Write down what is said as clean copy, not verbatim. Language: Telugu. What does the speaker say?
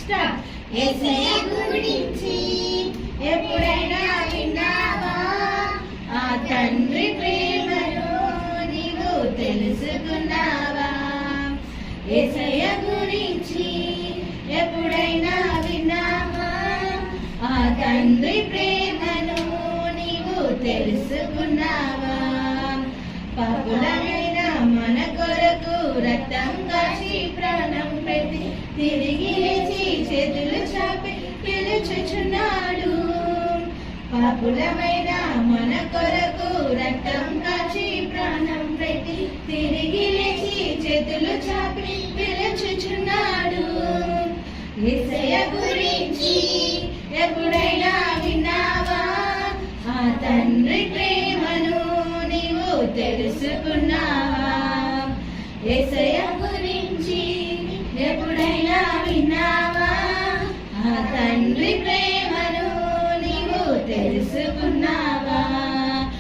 యేసయ్య గురించి ఎప్పుడైనా విన్నావా? ఆ తండ్రి ప్రేమను నీవు తెలుసుకున్నావా? యేసయ్య గురించి ఎప్పుడైనా విన్నావా? ఆ తండ్రి ప్రేమను నీవు తెలుసుకున్నావా? పాపులమైన మన కొరకు రక్తం కాచి ప్రాణం పెట్టి తిరిగి లేచి చేతులు చాపి పిలుచుచున్నాడు. పాపులమైన మన కొరకు రక్తం కాచి ప్రాణం పెట్టి తిరిగి లేచి చేతులు చాపి పిలుచుచున్నాడు. యేసయ్య గురించి ఎప్పుడైనా విన్నావా? ఆ తండ్రి ప్రేమను నీవు తెలుసుకున్నావా? యేసయ్య గురించి ఎప్పుడైనా విన్నావా? ఆ తండ్రి ప్రేమను నీవు తెలుసుకున్నావా?